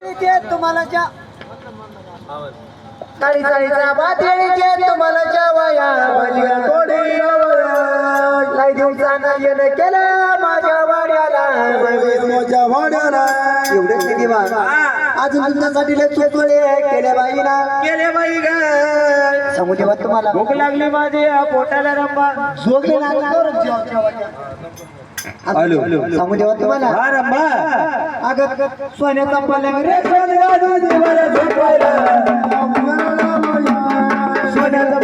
तुम्हाला ज्या काळीचा बातेळीचे तुम्हाला जेवाया भजिया थोडी लय दिवसानं येणं केलं माझ्या वाड्याला एवढेच नाही बा अजून तुमच्यासाठी लय चुकले केले बाई ग सांगू देवा तुम्हाला भूक लागली माझी पोटाला रंबा झोपले सांगू देवा तुम्हाला हा रंबा अगं सोन्याचा पलंग रे सोन्याचा